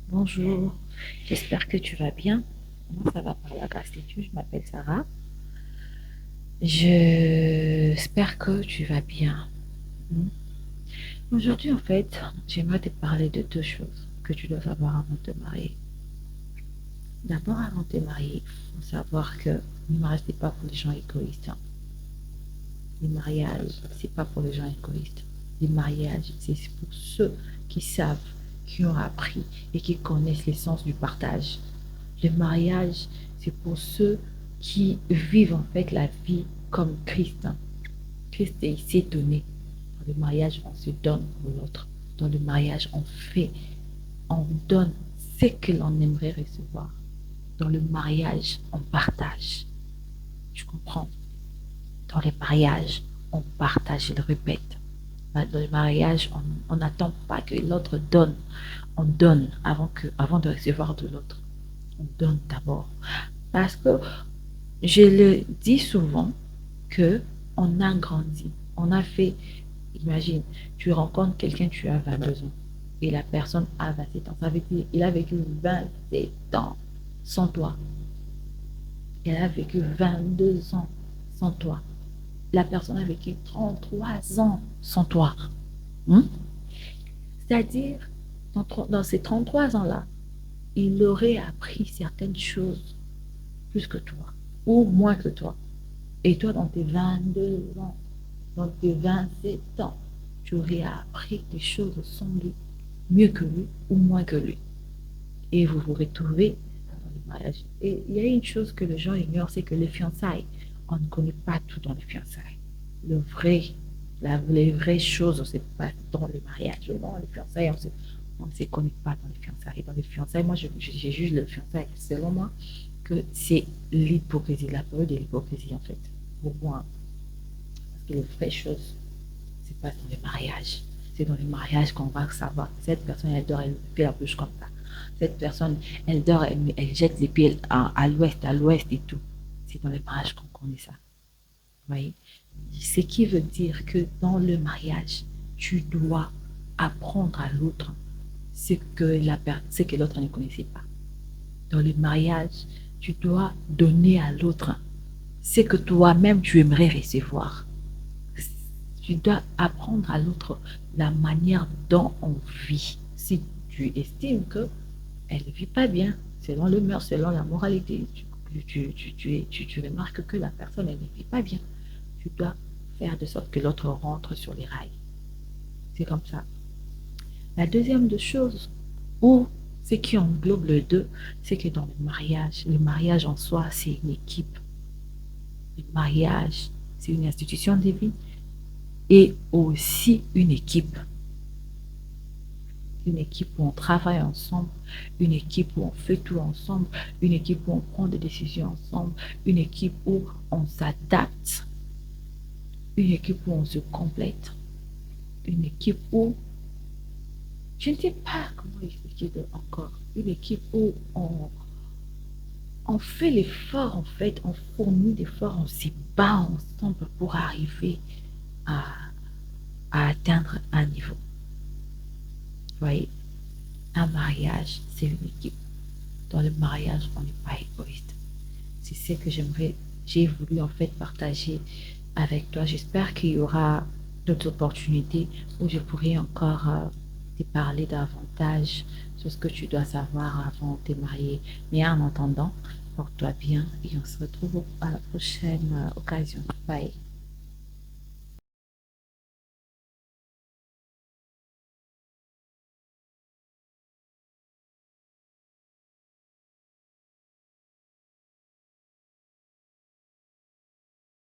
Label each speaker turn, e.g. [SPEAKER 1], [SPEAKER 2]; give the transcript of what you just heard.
[SPEAKER 1] Bonjour, j'espère que tu vas bien. Moi, ça va par la grâce de Dieu. Je m'appelle Sarah. J'espère que tu vas bien. Hmm. Aujourd'hui, en fait, j'aimerais te parler de deux choses que tu dois savoir avant de te marier. D'abord, avant de te marier, il faut savoir que le mariage, c'est pas pour les gens égoïstes. Les mariages, c'est pas pour les gens égoïstes. Les mariages, c'est pour ceux qui savent, qui ont appris et qui connaissent l'essence du partage. Le mariage, c'est pour ceux qui vivent en fait la vie comme Christ. Christ, il s'est donné. Dans le mariage, on se donne pour l'autre. Dans le mariage, on donne ce que l'on aimerait recevoir. Dans le mariage, on partage. Tu comprends? Dans les mariages, on partage, je le répète. Dans le mariage, on n'attend pas que l'autre donne. On donne avant de recevoir de l'autre. On donne d'abord. Parce que je le dis souvent que on a grandi. On a fait, imagine, tu rencontres quelqu'un, tu as 22 ans et la personne a 27 ans. Ça veut dire il a vécu 27 ans sans toi. Elle a vécu 22 ans sans toi. La personne a vécu 33 ans sans toi. Hmm? C'est-à-dire, dans ces 33 ans-là, il aurait appris certaines choses plus que toi ou moins que toi. Et toi, dans tes 22 ans, dans tes 27 ans, tu aurais appris des choses sans lui, mieux que lui ou moins que lui. Et vous vous retrouvez dans le mariage. Et il y a une chose que les gens ignorent, c'est que les fiançailles, on ne connaît pas tout dans les fiançailles. Le vrai, les vraies choses, on ne sait pas dans le mariage. Dans les fiançailles, on ne se connaît pas dans les fiançailles. Dans les fiançailles, moi, je juge le fiançailles, selon moi, que c'est l'hypocrisie, la période de l'hypocrisie, en fait. Pour moi, parce que les vraies choses se passent dans le mariage. C'est dans le mariage qu'on va savoir que cette personne, elle dort, elle fait la bouche comme ça. Cette personne, elle dort, elle jette les pieds à l'ouest et tout. C'est dans le mariage qu'on connaît ça. Vous voyez? Ce qui veut dire que dans le mariage, tu dois apprendre à l'autre ce que l'autre ne connaissait pas. Dans le mariage, tu dois donner à l'autre ce que toi-même tu aimerais recevoir. Tu dois apprendre à l'autre la manière dont on vit. Si tu estimes que elle ne vit pas bien, selon le mœurs, selon la moralité, tu remarques que la personne, elle ne vit pas bien. Tu dois faire de sorte que l'autre rentre sur les rails. C'est comme ça. La deuxième de choses, ou ce qui englobe le deux, c'est que dans le mariage en soi, c'est une équipe. Le mariage, c'est une institution de vie et aussi une équipe. Une équipe où on travaille ensemble, une équipe où on fait tout ensemble, une équipe où on prend des décisions ensemble, une équipe où on s'adapte, une équipe où on se complète, une équipe où, je ne sais pas comment expliquer encore, une équipe où on fait l'effort en fait, on fournit l'effort, on s'y bat ensemble pour arriver à, à atteindre un niveau. Vous voyez, un mariage, c'est une équipe. Dans le mariage, on n'est pas égoïste. C'est ce que j'ai voulu en fait partager avec toi. J'espère qu'il y aura d'autres opportunités où je pourrai encore te parler davantage sur ce que tu dois savoir avant de te marier. Mais en attendant, porte-toi bien et on se retrouve à la prochaine occasion. Bye.